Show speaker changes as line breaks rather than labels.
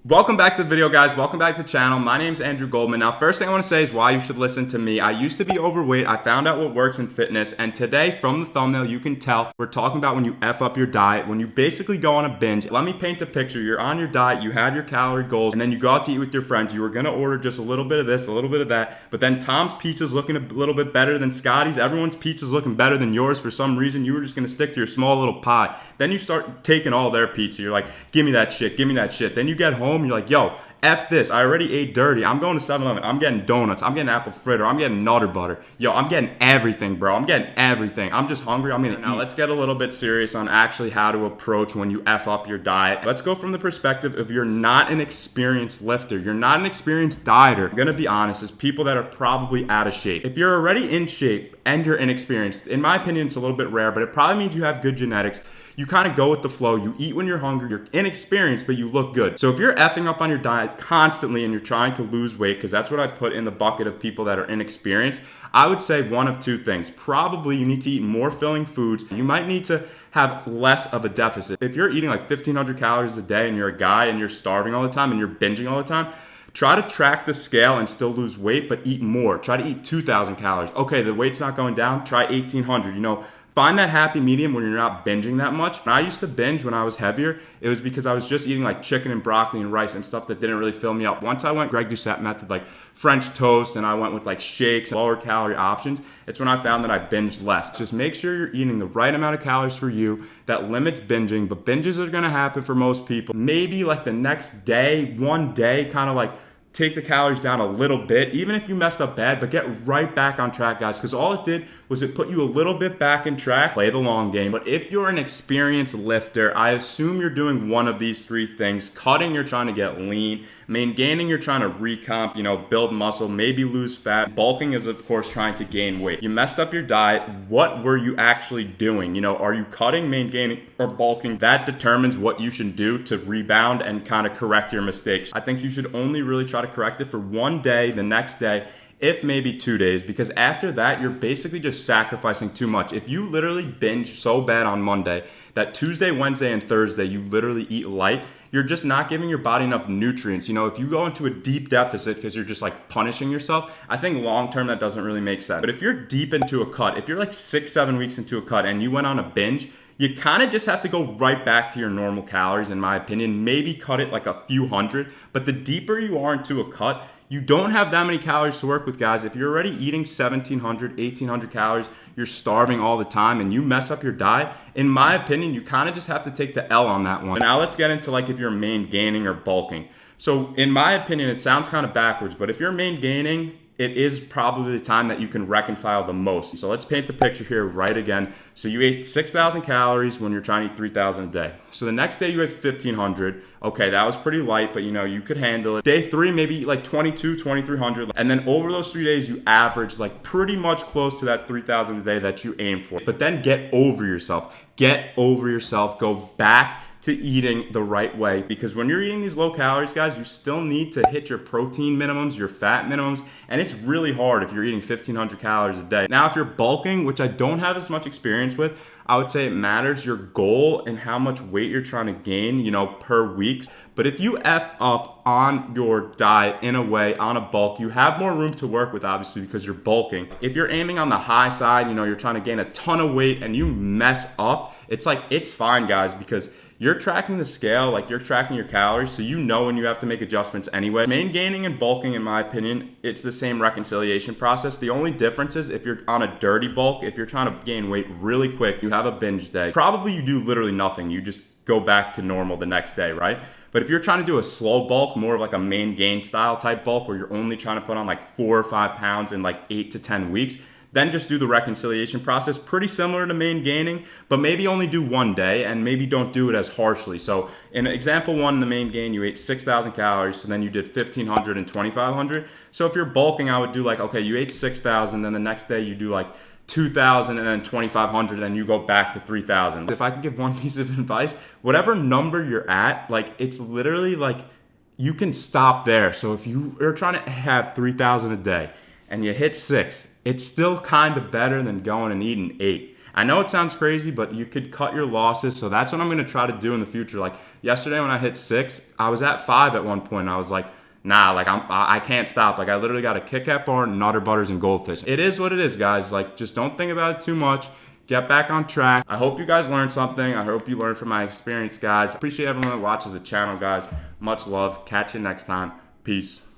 Welcome back to the video, guys. Welcome back to the channel. My name's Andrew Goldman. Now, first thing I want to say is why you should listen to me. I used to be overweight. I found out what works in fitness. And today, from the thumbnail, you can tell we're talking about when you F up your diet, when you basically go on a binge. Let me paint the picture. You're on your diet, you have your calorie goals, and then you go out to eat with your friends. You were going to order just a little bit of this, a little bit of that. But then Tom's pizza's looking a little bit better than Scotty's. Everyone's pizza's looking better than yours. For some reason, you were just going to stick to your small little pie. Then you start taking all their pizza. You're like, give me that shit, give me that shit. Then you get home, you're like, yo, F this, I already ate dirty. I'm going to 7-Eleven. I'm getting donuts. I'm getting apple fritter. I'm getting Nutter Butter. Yo, I'm getting everything, bro. I'm getting everything. I'm just hungry. I'm going to eat. Now, let's get a little bit serious on actually how to approach when you F up your diet. Let's go from the perspective of you're not an experienced lifter. You're not an experienced dieter. I'm going to be honest, as people that are probably out of shape. If you're already in shape and you're inexperienced, in my opinion, it's a little bit rare, but it probably means you have good genetics. You kind of go with the flow. You eat when you're hungry. You're inexperienced, but you look good. So if you're effing up on your diet constantly and you're trying to lose weight, because that's what I put in the bucket of people that are inexperienced, I would say one of two things. Probably you need to eat more filling foods. You might need to have less of a deficit. If you're eating like 1,500 calories a day and you're a guy and you're starving all the time and you're binging all the time, try to track the scale and still lose weight, but eat more. Try to eat 2,000 calories. Okay, the weight's not going down. Try 1,800. Find that happy medium when you're not binging that much. When I used to binge when I was heavier, it was because I was just eating like chicken and broccoli and rice and stuff that didn't really fill me up. Once I went Greg Doucette method, like French toast, and I went with like shakes, lower calorie options, it's when I found that I binged less. Just make sure you're eating the right amount of calories for you that limits binging, but binges are gonna happen for most people. Maybe like the next day, one day, kind of like take the calories down a little bit, even if you messed up bad, but get right back on track, guys, because all it did was it put you a little bit back in track. Play the long game. But if you're an experienced lifter, I assume you're doing one of these three things. Cutting, you're trying to get lean. Gaining, you're trying to recomp, build muscle, maybe lose fat. Bulking is, of course, trying to gain weight. You messed up your diet. What were you actually doing? Are you cutting, gaining, or bulking? That determines what you should do to rebound and kind of correct your mistakes. I think you should only really try to correct it for one day, the next day, if maybe 2 days, because after that, you're basically just sacrificing too much. If you literally binge so bad on Monday that Tuesday, Wednesday, and Thursday, you literally eat light, you're just not giving your body enough nutrients. If you go into a deep deficit because you're just like punishing yourself, I think long term that doesn't really make sense. But if you're deep into a cut, if you're like 6-7 weeks into a cut and you went on a binge, you kind of just have to go right back to your normal calories, in my opinion. Maybe cut it like a few hundred, but the deeper you are into a cut, you don't have that many calories to work with, guys. If you're already eating 1,700, 1,800 calories, you're starving all the time, and you mess up your diet, in my opinion, you kind of just have to take the L on that one. Now let's get into like if you're gaining or bulking. So in my opinion, it sounds kind of backwards, but if you're gaining, it is probably the time that you can reconcile the most. So let's paint the picture here right again. So you ate 6,000 calories when you're trying to eat 3,000 a day. So the next day you ate 1,500. Okay, that was pretty light, but you could handle it. Day 3, maybe eat like 2,200, and then over those 3 days, you average like pretty much close to that 3,000 a day that you aim for. But then get over yourself. Get over yourself. Go back to eating the right way, because when you're eating these low calories, guys, you still need to hit your protein minimums, your fat minimums, and it's really hard if you're eating 1,500 calories a day. Now, if you're bulking, which I don't have as much experience with, I would say it matters your goal and how much weight you're trying to gain, per week. But if you F up on your diet in a way, on a bulk, you have more room to work with, obviously, because you're bulking. If you're aiming on the high side, you're trying to gain a ton of weight and you mess up, it's fine, guys, because you're tracking the scale, like you're tracking your calories, so when you have to make adjustments anyway. Gaining and bulking, in my opinion, it's the same reconciliation process. The only difference is if you're on a dirty bulk, if you're trying to gain weight really quick, you have a binge day. Probably you do literally nothing. You just go back to normal the next day, right? But if you're trying to do a slow bulk, more of like a gain style type bulk where you're only trying to put on like 4 or 5 pounds in like 8 to 10 weeks, then just do the reconciliation process, pretty similar to gaining, but maybe only do one day and maybe don't do it as harshly. So in example 1, in the gain, you ate 6,000 calories, so then you did 1,500 and 2,500. So if you're bulking, I would do like, okay, you ate 6,000, then the next day you do like 2,000 and then 2,500, then you go back to 3,000. If I could give one piece of advice, whatever number you're at, like it's literally like you can stop there. So if you are trying to have 3,000 a day and you hit 6, it's still kind of better than going and eating 8. I know it sounds crazy, but you could cut your losses. So that's what I'm going to try to do in the future. Like yesterday when I hit 6, I was at 5 at one point. And I was like, nah, like I can't stop. Like I literally got a Kit Kat bar, Nutter Butters, and Goldfish. It is what it is, guys. Like just don't think about it too much. Get back on track. I hope you guys learned something. I hope you learned from my experience, guys. Appreciate everyone that watches the channel, guys. Much love. Catch you next time. Peace.